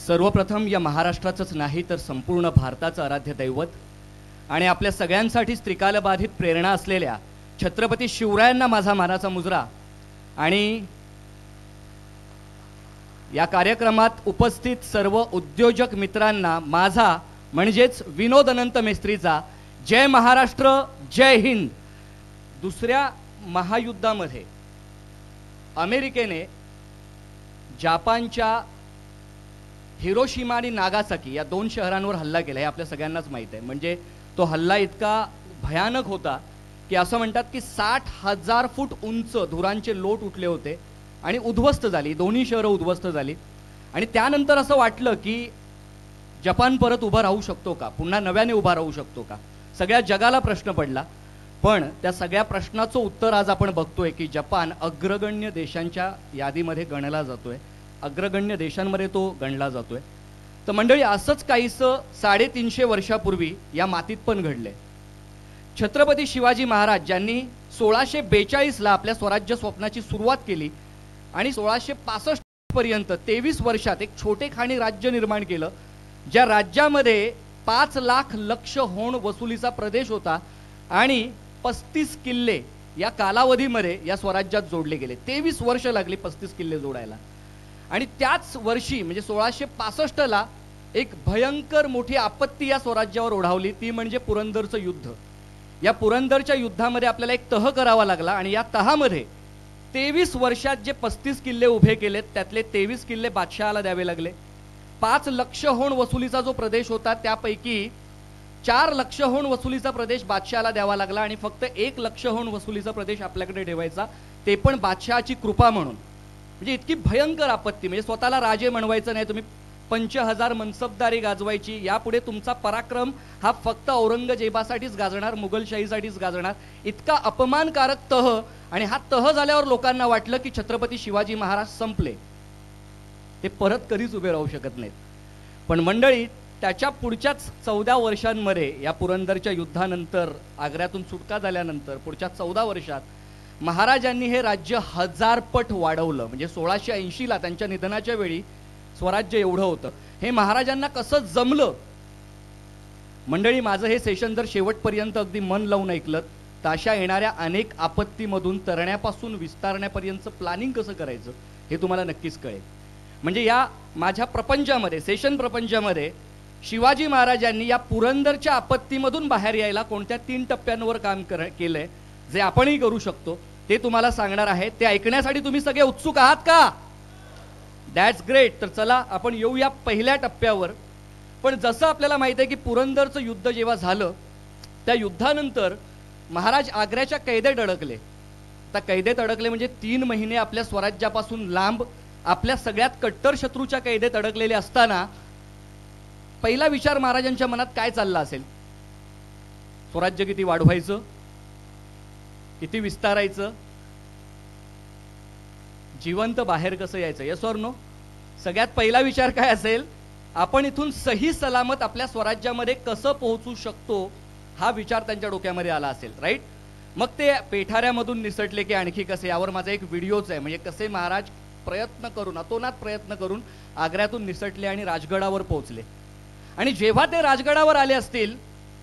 सर्वप्रथम या महाराष्ट्राचंच नाही तर संपूर्ण भारताचं आराध्य दैवत आणि आपल्या सगळ्यांसाठीच त्रिकालबाधित प्रेरणा असलेल्या छत्रपती शिवरायांना माझा मानाचा मुजरा। आणि या कार्यक्रमात उपस्थित सर्व उद्योजक मित्रांना माझा म्हणजेच विनोद अनंत मेस्त्रीचा जय महाराष्ट्र जय हिंद। दुसऱ्या महायुद्धामध्ये अमेरिकेने जपानच्या हिरोशिमा आणि नागासाकी या दोन शहरांवर हल्ला केला हे आपल्या सगळ्यांनाच माहित आहे। म्हणजे तो हल्ला इतका भयानक होता की असं म्हणतात की 60,000 फूट उंच धुरांचे लोट उठले होते आणि उद्ध्वस्त झाली, दोन्ही शहरं उद्ध्वस्त झाली। आणि त्यानंतर असं वाटलं की जपान परत उभा राहू शकतो का, पुन्हा नव्याने उभा राहू शकतो का, सगळ्या जगाला प्रश्न पडला। पण त्या सगळ्या प्रश्नाचं उत्तर आज आपण बघतोय की जपान अग्रगण्य देशांच्या यादीमध्ये गणला जातोय, अग्रगण्य देशांमध्ये तो गणला जातोय। तर मंडळी असंच काहीसं 350 वर्षापूर्वी या मातीत पण घडले। छत्रपती शिवाजी महाराज ज्यांनी 1642 ला आपल्या स्वराज्य स्वप्नाची सुरुवात केली आणि 1665 पर्यंत 23 वर्षात एक छोटेखानी राज्य निर्माण केलं, ज्या राज्यामध्ये 5 लाख लक्ष होण वसुलीचा प्रदेश होता आणि 35 किल्ले या कालावधीमध्ये या स्वराज्यात जोडले गेले। 23 वर्ष लागली 35 किल्ले जोडायला। आणि त्याच वर्षी म्हणजे 1665 ला एक भयंकर मोठी आपत्ती या स्वराज्यावर ओढावली, ती म्हणजे पुरंदरचं युद्ध। या पुरंदरच्या युद्धामध्ये आपल्याला एक तह करावा लागला आणि या तहामध्ये 23 वर्षात जे 35 किल्ले उभे केलेत त्यातले 23 किल्ले बादशहाला द्यावे लागले। 5 लक्ष होण वसुलीचा जो प्रदेश होता त्यापैकी 4 लक्ष होण वसुलीचा प्रदेश बादशहाला द्यावा लागला आणि फक्त 1 लक्ष होण वसुलीचा प्रदेश आपल्याकडे ठेवायचा, ते पण बादशहाची कृपा म्हणून। म्हणजे इतकी भयंकर आपत्ती, म्हणजे स्वतःला राजे म्हणवायचं नाही, तुम्ही 5000 मनसबदारी गाजवायची, यापुढे तुमचा पराक्रम हा फक्त औरंगजेबासाठीच गाजणार, मुघलशाहीसाठीच गाजणार, इतका अपमानकारक तह। आणि हा तह झाल्यावर लोकांना वाटलं की छत्रपती शिवाजी महाराज संपले, ते परत कधीच उभे राहू शकत नाहीत। पण मंडळी त्याच्या पुढच्याच 14 वर्षांमध्ये या पुरंदरच्या युद्धानंतर आग्र्यातून सुटका झाल्यानंतर पुढच्या 14 वर्षात महाराजांनी हे राज्य 1000 पट वाढवलं। म्हणजे 1680 ला त्यांच्या निधनाच्या वेळी स्वराज्य एवढं होतं। हे महाराजांना कसं जमलं? मंडळी माझं हे सेशन जर शेवटपर्यंत अगदी मन लावून ऐकलं तर अशा येणाऱ्या अनेक आपत्तीमधून तरण्यापासून विस्तारण्यापर्यंतचं प्लॅनिंग कसं करायचं हे तुम्हाला नक्कीच कळेल। म्हणजे या माझ्या प्रपंचामध्ये, सेशन प्रपंचामध्ये शिवाजी महाराजांनी या पुरंदरच्या आपत्तीमधून बाहेर यायला कोणत्या 3 टप्प्यांवर काम केलंय जे आपणही करू शकतो ते तुम्हाला सांगणार आहे। ते ऐकण्यासाठी तुम्ही सगळे उत्सुक आहात का? That's great. तर चला आपण येऊया पहिल्या टप्प्यावर। पण जसं आपल्याला माहित आहे की पुरंदरचं युद्ध जेव्हा झालं त्या युद्धानंतर महाराज आग्र्याच्या कैदेत अडकले। आता कैदेत अडकले म्हणजे 3 महिने आपल्या स्वराज्यापासून लांब, आपल्या सगळ्यात कट्टर शत्रूच्या कैदेत अडकलेले असताना पहिला विचार महाराजांच्या मनात काय चालला असेल? स्वराज्य किती वाढवायचं, किती विस्तारायचं, जिवंत बाहेर कसं यायचं, यस ऑर नो? सगळ्यात पहिला विचार काय असेल? आपण इथून सही सलामत आपल्या स्वराज्यामध्ये कसं पोहोचू शकतो हा विचार त्यांच्या डोक्यामध्ये आला असेल, राईट? मग ते पेठाऱ्यामधून निसटले की आणखी कसे, यावर माझा एक व्हिडिओच आहे। म्हणजे कसे महाराज प्रयत्न करून, अतोनात प्रयत्न करून आग्र्यातून निसटले आणि राजगडावर पोहोचले। आणि जेव्हा ते राजगडावर आले असतील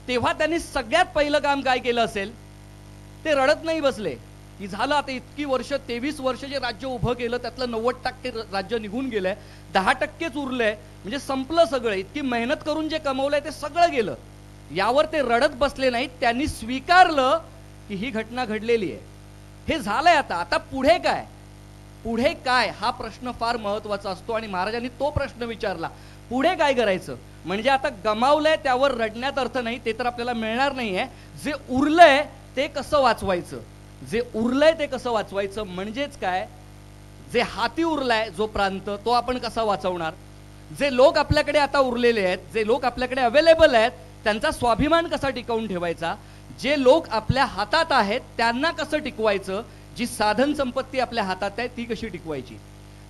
तेव्हा त्यांनी सगळ्यात पहिलं काम काय केलं असेल? ते रडत नाही बसले की झालं आता इतकी वर्ष, 23 वर्ष जे राज्य उभं केलं त्यातलं 90% राज्य निघून गेलंय, 10%च उरलंय, म्हणजे संपलं सगळं, इतकी मेहनत करून जे कमवलंय ते सगळं गेलं। यावर ते रडत बसले नाहीत, त्यांनी स्वीकारलं की ही घटना घडलेली आहे, हे झालंय, आता पुढे काय, पुढे काय हा प्रश्न फार महत्वाचा असतो। आणि महाराजांनी तो प्रश्न विचारला, पुढे काय करायचं? म्हणजे आता गमावलंय त्यावर रडण्यात अर्थ नाही, ते तर आपल्याला मिळणार नाहीये, जे उरलंय ते कसं वाचवायचं, जे उरलंय ते कसं वाचवायचं, म्हणजेच काय, जे हाती उरलाय जो प्रांत तो आपण कसा वाचवणार, जे लोक आपल्याकडे आता उरलेले आहेत, जे लोक आपल्याकडे अवेलेबल आहेत त्यांचा स्वाभिमान कसा टिकवून ठेवायचा, जे लोक आपल्या हातात आहेत त्यांना कसं टिकवायचं, जी साधन संपत्ती आपल्या हातात आहे ती कशी टिकवायची।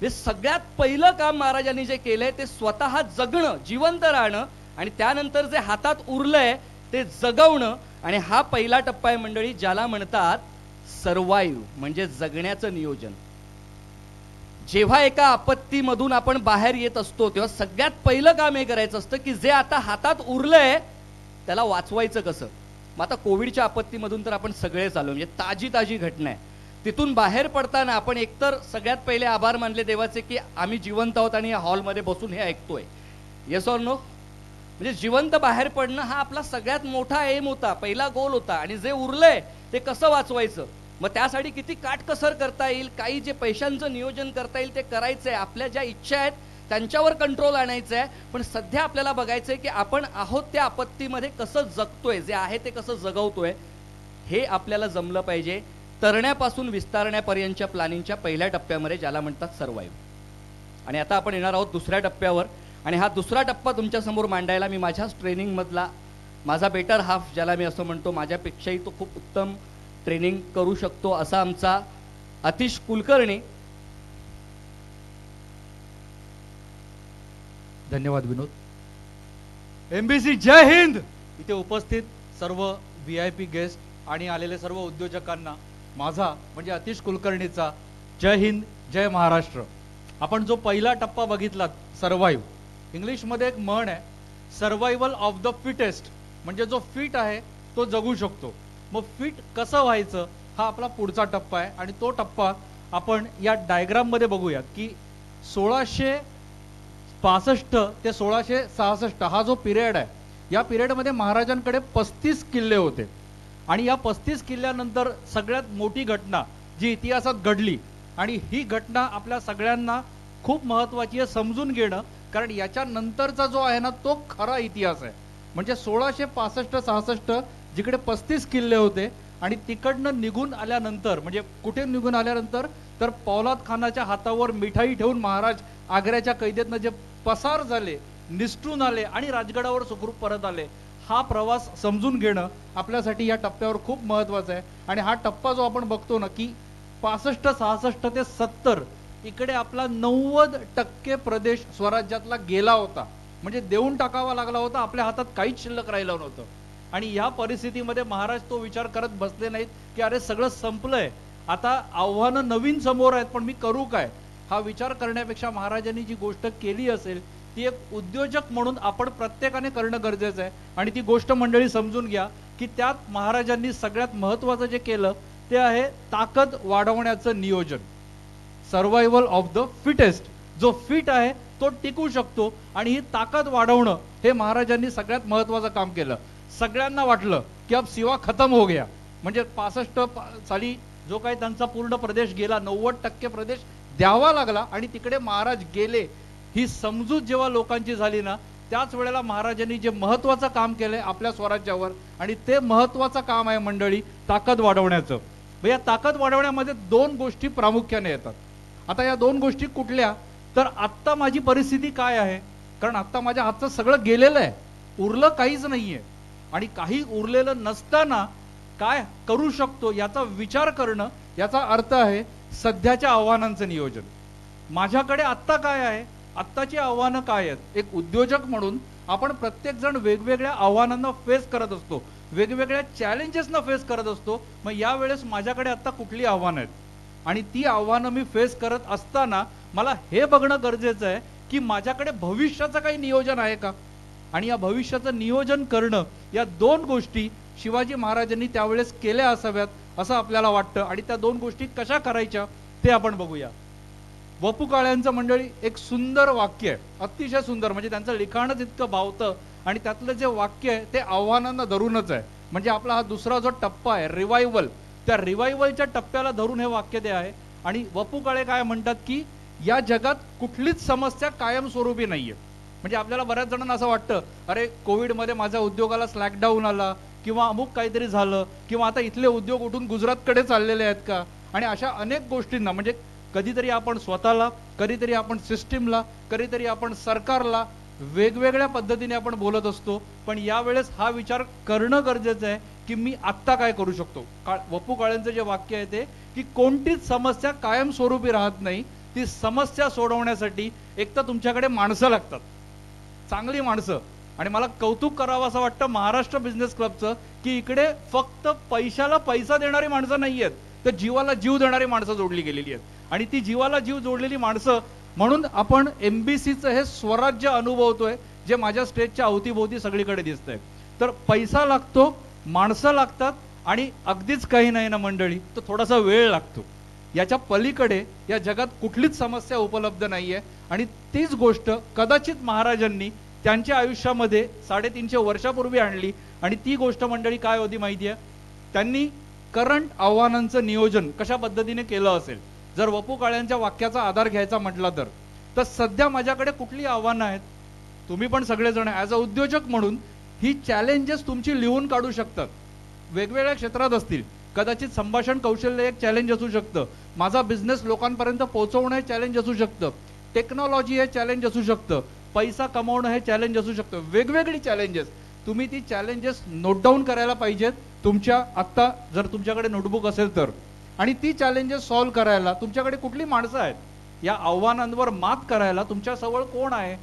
हे सगळ्यात पहिलं काम महाराजांनी जे केलंय ते स्वतः जगणं, जिवंत राहणं, आणि त्यानंतर जे हातात उरलंय ते जगवणं। आणि हा पहिला टप्पा आहे मंडळी, ज्याला म्हणतात सर्वाइव्ह, म्हणजे जगण्याचं नियोजन। जेव्हा एका आपत्तीमधून आपण बाहेर येत असतो तेव्हा सगळ्यात पहिलं काम हे करायचं असतं की जे आता हातात उरलंय त्याला वाचवायचं कसं. मग आता कोविडच्या आपत्तीमधून तर आपण सगळेच आलो, म्हणजे ताजी ताजी घटना आहे. तिथून बाहेर पडताना आपण एकतर सगळ्यात पहिले आभार मानले देवाचे की आम्ही जिवंत आहोत आणि या हॉलमध्ये बसून हे ऐकतोय. Yes or no? म्हणजे जिवंत बाहेर पडणं हा आपला सगळ्यात मोठा एम होता, पहिला गोल होता. आणि जे उरलंय ते कसं वाचवायचं, मग त्यासाठी किती काटकसर करता येईल, काही जे पैशांचं नियोजन करता येईल ते करायचंय. आपल्या ज्या इच्छा आहेत त्यांच्यावर कंट्रोल आणायचं आहे. पण सध्या आपल्याला बघायचंय की आपण आहोत त्या आपत्तीमध्ये कसं जगतोय, जे आहे ते कसं जगवतोय हे आपल्याला जमलं पाहिजे. तरण्यापासून विस्तारण्यापर्यंतच्या प्लॅनिंगच्या पहिल्या टप्प्यामध्ये ज्याला म्हणतात सर्वाईव्ह. आणि आता आपण येणार आहोत दुसऱ्या टप्प्यावर. आणि हा दुसरा टप्पा तुमच्यासमोर मांडायला मी माझ्याच ट्रेनिंगमधला माझा बेटर हाफ, ज्याला मी असं म्हणतो माझ्यापेक्षाही तो खूप उत्तम ट्रेनिंग करू शकतो, असा आमचा अतिश कुलकर्णी. धन्यवाद विनोद. एमबीसी जय हिंद. इथे उपस्थित सर्व VIP गेस्ट आणि आलेले सर्व उद्योजकांना माझा म्हणजे अतिश कुलकर्णीचा जय हिंद जय महाराष्ट्र. आपण जो पहिला टप्पा बघितलात सर्वाईव्ह, इंग्लिशमध्ये एक म्हण आहे, सर्वायवल ऑफ द फिटेस्ट, म्हणजे जो फिट आहे तो जगू शकतो. मग फिट कसं व्हायचं हा आपला पुढचा टप्पा आहे. आणि तो टप्पा आपण या डायग्राम मध्ये बघूया की 1665 ते 1666 हा जो पिरियड आहे, या पिरियडमध्ये महाराजांकडे 35 किल्ले होते. आणि या 35 किल्ल्यानंतर सगळ्यात मोठी घटना जी इतिहासात घडली, आणि ही घटना आपल्या सगळ्यांना खूप महत्वाची आहे समजून घेणं, कारण याच्या नंतरचा जो आहे ना तो खरा इतिहास आहे. म्हणजे 1665-66 जिकडे 35 किल्ले होते आणि तिकडनं निघून आल्यानंतर, म्हणजे कुठे निघून आल्यानंतर तर पौलाद खानाच्या हातावर मिठाई ठेवून महाराज आग्र्याच्या कैदेतनं जे पसार झाले, निसटून आले आणि राजगडावर सुखरूप परत आले, हा प्रवास समजून घेणं आपल्यासाठी या टप्प्यावर खूप महत्वाचं आहे. आणि हा टप्पा जो आपण बघतो ना की 65-66 ते 70 इकडे आपला 90% प्रदेश स्वराज्यातला गेला होता, म्हणजे देऊन टाकावा लागला होता, आपल्या हातात काहीच शिल्लक राहिलं नव्हतं. आणि या परिस्थितीमध्ये महाराज तो विचार करत बसले नाहीत की अरे सगळं संपलंय, आता आव्हानं नवीन समोर आहेत, पण मी करू काय, हा विचार करण्यापेक्षा महाराजांनी जी गोष्ट केली असेल ती एक उद्योजक म्हणून आपण प्रत्येकाने करणं गरजेचं आहे. आणि ती गोष्ट मंडळी समजून घ्या की त्यात महाराजांनी सगळ्यात महत्वाचं जे केलं ते आहे ताकद वाढवण्याचं नियोजन. सर्वायवल ऑफ द फिटेस्ट, जो फिट आहे तो टिकू शकतो, आणि ही ताकद वाढवणं हे महाराजांनी सगळ्यात महत्वाचं काम केलं. सगळ्यांना वाटलं की अब सिवा खतम हो गया, म्हणजे 65 साली जो काही त्यांचा पूर्ण प्रदेश गेला, 90% प्रदेश द्यावा लागला आणि तिकडे महाराज गेले, ही समजूत जेव्हा लोकांची झाली ना, त्याच वेळेला महाराजांनी जे महत्वाचं काम केलंय आपल्या स्वराज्यावर, आणि ते महत्वाचं काम आहे मंडळी ताकद वाढवण्याचं. या ताकद वाढवण्यामध्ये 2 गोष्टी प्रामुख्याने येतात. आता या 2 गोष्टी कुठल्या, तर आत्ता माझी परिस्थिती काय आहे, कारण आत्ता माझ्या हातचं सगळं गेलेलं आहे, उरलं काहीच नाहीये. आणि काही उरलेलं नसताना काय करू शकतो याचा विचार करणं, याचा अर्थ आहे सध्याच्या आव्हानांचं नियोजन. माझ्याकडे आत्ता काय आहे, आत्ताची आव्हानं काय आहेत. एक उद्योजक म्हणून आपण प्रत्येक जण वेगवेगळ्या आव्हानांना फेस करत असतो, वेगवेगळ्या चॅलेंजेसना फेस करत असतो. मग यावेळेस माझ्याकडे आता कुठली आव्हानं आहेत, आणि ती आव्हानं मी फेस करत असताना मला हे बघणं गरजेचं आहे की माझ्याकडे भविष्याचं काही नियोजन आहे का. आणि या भविष्याचं नियोजन करणं, या 2 गोष्टी शिवाजी महाराजांनी त्यावेळेस केल्या असाव्यात असं आपल्याला वाटतं. आणि त्या 2 गोष्टी कशा करायच्या ते आपण बघूया. वपू काळ्यांचं मंडळी एक सुंदर वाक्य आहे, अतिशय सुंदर, म्हणजे त्यांचं लिखाणच इतकं भावतं, आणि त्यातलं जे वाक्य आहे ते आव्हानांना धरूनच आहे. म्हणजे आपला हा दुसरा जो टप्पा आहे रिवायवल, त्या रिवायवलच्या टप्प्याला धरून हे वाक्य ते आहे. आणि वपू काळे काय म्हणतात की या जगात कुठलीच समस्या कायमस्वरूपी नाहीये. म्हणजे आपल्याला बऱ्याच जणांना असं वाटतं अरे कोविडमध्ये माझ्या उद्योगाला स्लॅकडाऊन आला, किंवा अमुक काहीतरी झालं, किंवा आता इथले उद्योग उठून गुजरातकडे चाललेले आहेत का. आणि अशा अनेक गोष्टींना, म्हणजे कधीतरी आपण स्वतःला, कधीतरी आपण सिस्टीमला, कधीतरी आपण सरकारला वेगवेगळ्या पद्धतीने आपण बोलत असतो. पण यावेळेस हा विचार करणं गरजेचं आहे की मी आत्ता काय करू शकतो. वपू काळेंचं जे वाक्य आहे ते की कोणतीच समस्या कायमस्वरूपी राहत नाही, ती समस्या सोडवण्यासाठी एक तर तुमच्याकडे माणसं लागतात, चांगली माणसं. आणि मला कौतुक करावं असं वाटतं महाराष्ट्र बिझनेस क्लबचं की इकडे फक्त पैशाला पैसा देणारी माणसं नाही आहेत, तर जीवाला जीव देणारी माणसं जोडली गेलेली आहेत. आणि ती जीवाला जीव जोडलेली माणसं, म्हणून आपण MBCचं हे स्वराज्य अनुभवतोय, जे माझ्या स्टेजच्या अवतीभोवती सगळीकडे दिसतंय. तर पैसा लागतो, माणसं लागतात, आणि अगदीच काही नाही ना मंडळी, तर थोडासा वेळ लागतो. याच्या पलीकडे या जगात कुठलीच समस्या उपलब्ध नाहीये. आणि तीच गोष्ट कदाचित महाराजांनी त्यांच्या आयुष्यामध्ये 350 वर्षापूर्वी आणली. आणि ती गोष्ट मंडळी काय होती माहितीये? त्यांनी करंट आव्हानांचं नियोजन कशा पद्धतीने केलं असेल. जर वपू काळ्यांच्या वाक्याचा आधार घ्यायचा म्हटला तर सध्या माझ्याकडे कुठली आव्हानं आहेत? तुम्ही पण सगळेजण ॲज अ उद्योजक म्हणून ही चॅलेंजेस तुमची लिहून काढू शकतात. वेगवेगळ्या क्षेत्रात असतील. कदाचित संभाषण कौशल्य एक चॅलेंज असू शकतं, माझा बिझनेस लोकांपर्यंत पोहोचवणं हे चॅलेंज असू शकतं, टेक्नॉलॉजी हे चॅलेंज असू शकतं, पैसा कमावणं हे चॅलेंज असू शकतं. वेगवेगळी चॅलेंजेस, तुम्ही ती चॅलेंजेस नोट डाऊन करायला पाहिजेत तुमच्या, आत्ता जर तुमच्याकडे नोटबुक असेल तर. आणि ती चॅलेंजेस सॉल्व्ह करायला तुमच्याकडे कुठली माणसं आहेत, या आव्हानांवर मात करायला तुमच्याजवळ कोण आहे,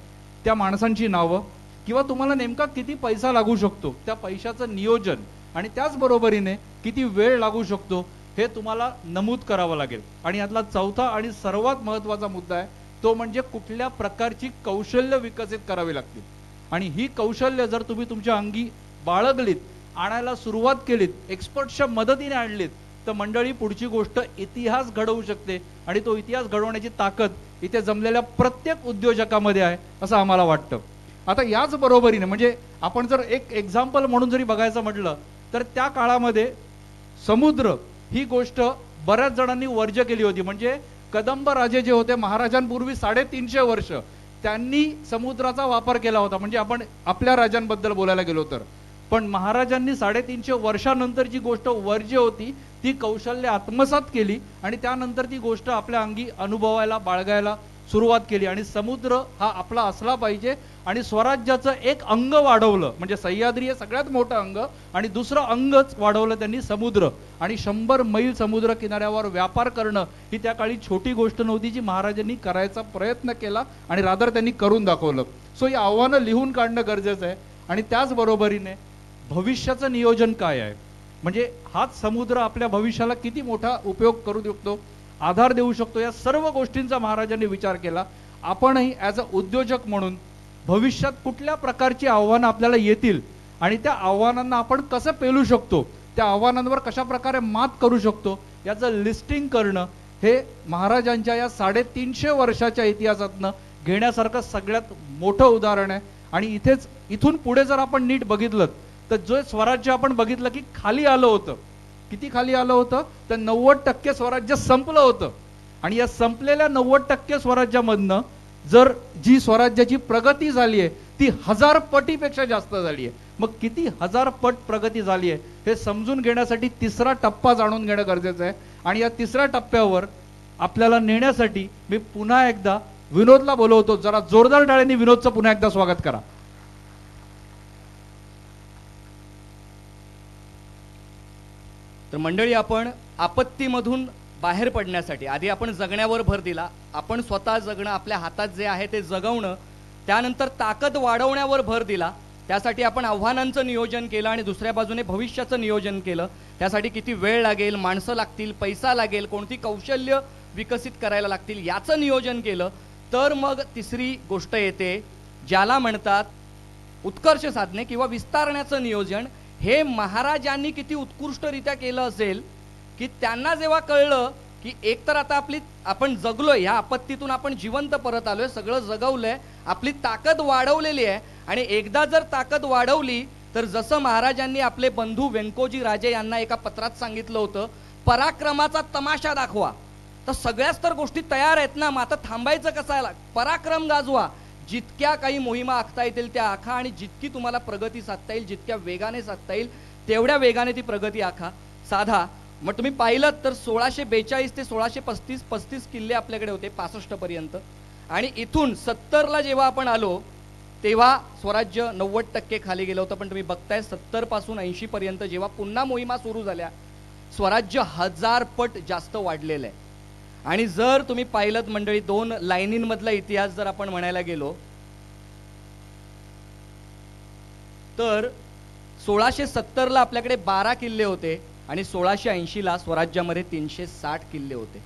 त्या माणसांची नावं, किंवा तुम्हाला नेमका किती पैसा लागू शकतो, त्या पैशाचं नियोजन, आणि त्याचबरोबरीने किती वेळ लागू शकतो हे तुम्हाला नमूद करावं लागेल. आणि यातला चौथा आणि सर्वात महत्त्वाचा मुद्दा आहे तो म्हणजे कुठल्या प्रकारची कौशल्य विकसित करावी लागतील. आणि ही कौशल्य जर तुम्ही तुमच्या अंगी बाळगलीत, आणायला सुरुवात केलीत, एक्सपर्ट्सच्या मदतीने आणलीत, तर मंडळी पुढची गोष्ट इतिहास घडवू शकते. आणि तो इतिहास घडवण्याची ताकद इथे जमलेल्या प्रत्येक उद्योजकामध्ये आहे असं आम्हाला वाटतं. आता याच बरोबरीने म्हणजे आपण जर एक एक्झाम्पल म्हणून जरी बघायचं म्हटलं तर त्या काळामध्ये समुद्र ही गोष्ट बऱ्याच जणांनी वर्ज्य केली होती. म्हणजे कदंब राजे जे होते महाराजांपूर्वी 350 वर्ष त्यांनी समुद्राचा वापर केला होता. म्हणजे आपण आपल्या राजांबद्दल बोलायला गेलो तर, पण महाराजांनी 350 वर्षानंतर जी गोष्ट वर्ज्य होती ती कौशल्य आत्मसात केली आणि त्यानंतर ती गोष्ट आपल्या अंगी अनुभवायला बाळगायला सुरुवात केली. आणि समुद्र हा आपला असला पाहिजे. आणि स्वराज्याचं एक अंग वाढवलं, म्हणजे सह्याद्री हे सगळ्यात मोठं अंग, आणि दुसरं अंगच वाढवलं त्यांनी समुद्र. आणि 100 मैल समुद्र किनाऱ्यावर व्यापार करणं ही त्या काळी छोटी गोष्ट नव्हती, जी महाराजांनी करायचा प्रयत्न केला आणि रादर त्यांनी करून दाखवलं. सो ही आव्हानं लिहून काढणं गरजेचं आहे. आणि त्याचबरोबरीने भविष्याचं नियोजन काय आहे, म्हणजे हाच समुद्र आपल्या भविष्याला किती मोठा उपयोग करू शकतो, आधार देऊ शकतो, या सर्व गोष्टींचा महाराजांनी विचार केला. आपणही ॲज अ उद्योजक म्हणून भविष्यात कुठल्या प्रकारची आव्हानं आपल्याला येतील आणि त्या आव्हानांना आपण कसं पेलू शकतो, त्या आव्हानांवर कशा प्रकारे मात करू शकतो, याचं लिस्टिंग करणं हे महाराजांच्या या 350 वर्षाच्या इतिहासातनं घेण्यासारखं सगळ्यात मोठं उदाहरण आहे. आणि इथून पुढे जर आपण नीट बघितलं तर जे स्वराज्य आपण बघितलं की खाली आलं होतं, किती खाली आलं होतं तर 90% स्वराज्य संपलं होतं. आणि या संपलेल्या 90% स्वराज्यामधनं जर जी स्वराज्याची प्रगती झाली आहे ती 1000 पटीपेक्षा जास्त झाली आहे. मग किती 1000 पट प्रगती झाली आहे हे समजून घेण्यासाठी तिसरा टप्पा जाणून घेणं गरजेचं आहे. आणि या तिसऱ्या टप्प्यावर आपल्याला नेण्यासाठी मी पुन्हा एकदा विनोदला बोलवतो. जरा जोरदार टाळ्यांनी विनोदचं पुन्हा एकदा स्वागत करा. तर मंडळी, आपण आपत्तीमधून बाहेर पडण्यासाठी आधी आपण जगण्यावर भर दिला. आपण स्वतः जगणं, आपल्या हातात जे आहे ते जगवणं, त्यानंतर ताकद वाढवण्यावर भर दिला. त्यासाठी आपण आव्हानांचं नियोजन केलं आणि दुसऱ्या बाजूने भविष्याचं नियोजन केलं. त्यासाठी किती वेळ लागेल, माणसं लागतील, पैसा लागेल, कोणती कौशल्य विकसित करायला लागतील याचं नियोजन केलं. तर मग तिसरी गोष्ट येते ज्याला म्हणतात उत्कर्ष साधणे किंवा विस्तारण्याचं नियोजन. हे महाराजांनी किती उत्कृष्टरित्या केलं असेल की त्यांना जेव्हा कळलं की एकतर आता आपण जगलोय, ह्या आपत्तीतून आपण जिवंत परत आलोय, सगळं जगवलंय, आपली ताकद वाढवलेली आहे. आणि एकदा जर ताकद वाढवली तर जसं महाराजांनी आपले बंधू व्यंकोजी राजे यांना एका पत्रात सांगितलं होतं, पराक्रमाचा तमाशा दाखवा. तर सगळ्याच तर गोष्टी तयार आहेत ना, मग आता थांबायचं कसायला? पराक्रम गाजवा. जितक्या काही मोहिमा आखता येतील त्या आखा आणि जितकी तुम्हाला प्रगती साधता येईल, जितक्या वेगाने साधता येईल तेवढ्या वेगाने ती प्रगती आखा, साधा. मग तुम्ही पाहिलं तर 1642 ते 1635 35 किल्ले आपल्याकडे होते 65 पर्यंत. आणि इथून 70ला जेव्हा आपण आलो तेव्हा स्वराज्य 90% खाली गेलं होतं. पण तुम्ही बघताय 70 पासून 80 पर्यंत जेव्हा पुन्हा मोहिमा सुरू झाल्या स्वराज्य 1000 पट जास्त वाढलेलं आहे. आणि जर तुम्ही पाहिलं मंडळी, 2 लाईनींमधला इतिहास जर आपण म्हणायला गेलो तर 1670ला आपल्याकडे 12 किल्ले होते आणि 1680ला स्वराज्यामध्ये 360 किल्ले होते.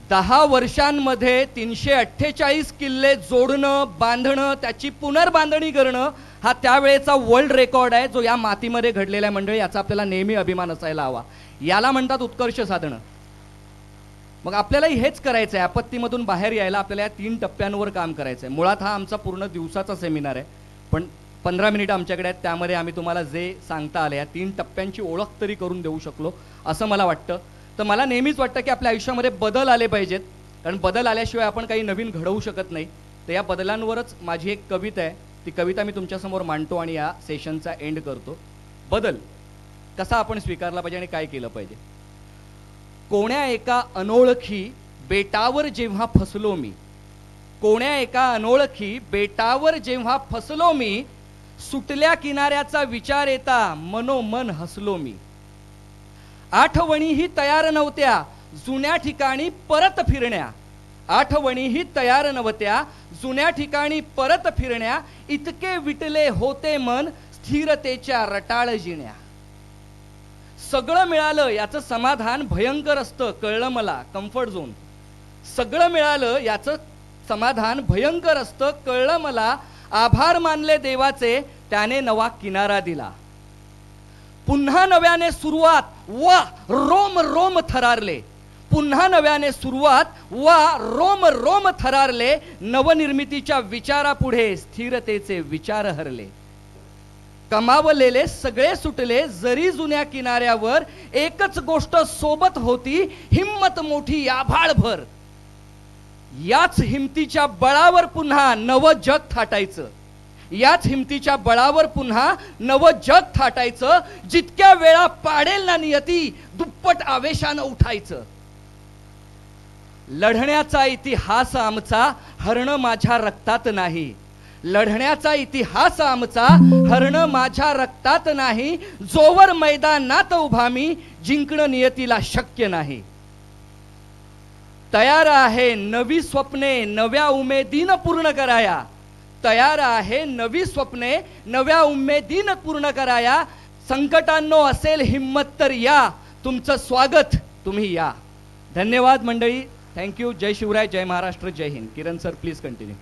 10 वर्षांमध्ये 348 किल्ले जोडणं, बांधणं, त्याची पुनर्बांधणी करणं हा त्यावेळेचा वर्ल्ड रेकॉर्ड आहे, जो या मातीमध्ये घडलेला आहे. मंडळी, याचा आपल्याला नेहमी अभिमान असायला हवा. याला म्हणतात उत्कर्ष साधणं. मग आपल्यालाही हेच करायचं आहे. आपत्तीमधून बाहेर यायला आपल्याला या 3 टप्प्यांवर काम करायचं आहे. मुळात हा आमचा पूर्ण दिवसाचा सेमिनार आहे, पण 15 मिनिटं आमच्याकडे आहेत. त्यामध्ये आम्ही तुम्हाला जे सांगता आले या 3 टप्प्यांची ओळख तरी करून देऊ शकलो असं मला वाटतं. तर मला नेहमीच वाटतं की आपल्या आयुष्यामध्ये बदल आले पाहिजेत, कारण बदल आल्याशिवाय आपण काही नवीन घडवू शकत नाही. तर या बदलांवरच माझी एक कविता आहे, ती कविता मी तुमच्यासमोर मांडतो आणि या सेशनचा एंड करतो. बदल कसा आपण स्वीकारला पाहिजे आणि काय केलं पाहिजे. कोण्या एका अनोळखी बेटावर जेव्हा फसलो मी, कोण्या एका अनोळखी बेटावर जेव्हा फसलो मी, सुटल्या किनाऱ्याचा विचार येता मनोमन हसलो मी. आठवणीही तयार नव्हत्या जुन्या ठिकाणी परत फिरण्या, आठवणीही तयार नव्हत्या जुन्या ठिकाणी परत फिरण्या, इतके विटले होते मन स्थिरतेच्या रटाळ जिण्या. सगळं मिळालं याचं समाधान भयंकर असतं कळलं मला, कम्फर्ट झोन. सगळं मिळालं याचं समाधान भयंकर असतं कळलं मला, आभार मानले देवाचे त्याने नवा किनारा दिला. पुन्हा नव्याने सुरुवात वा रोम रोम थरारले, पुन्हा नव्याने सुरुवात वा रोम रोम थरारले, नवनिर्मितीच्या विचारापुढे स्थिरतेचे विचार हरले. कमावलेले सगळे सुटले जरी जुन्या किनाऱ्यावर, एकच गोष्ट सोबत होती हिम्मत मोठी आभाळभर. याच हिमतीच्या बळावर पुन्हा नव जग थाटायचं, याच हिमतीच्या बळावर पुन्हा नव जग थाटायचं. जितक्या वेळा पाडेल ना नियती दुप्पट आवेशानं उठायचं. लढण्याचा इतिहास आमचा हरणं माझ्या रक्तात नाही, लढण्याचा इतिहास आमचा हरणं माझ्या रक्तात नाही. जोवर मैदानात उभा मी जिंकणं नियतीला शक्य नाही. तयार आहे नवी स्वप्ने नव्या उमेदीनं पूर्ण कराया, तयार आहे नवी स्वप्ने नव्या उमेदीनं पूर्ण कराया. संकटांनो असेल हिम्मत तर या, तुमचं स्वागत तुम्ही या. धन्यवाद मंडळी. थँक्यू. जय शिवराय, जय महाराष्ट्र, जय Hind. Kiran sir please continue.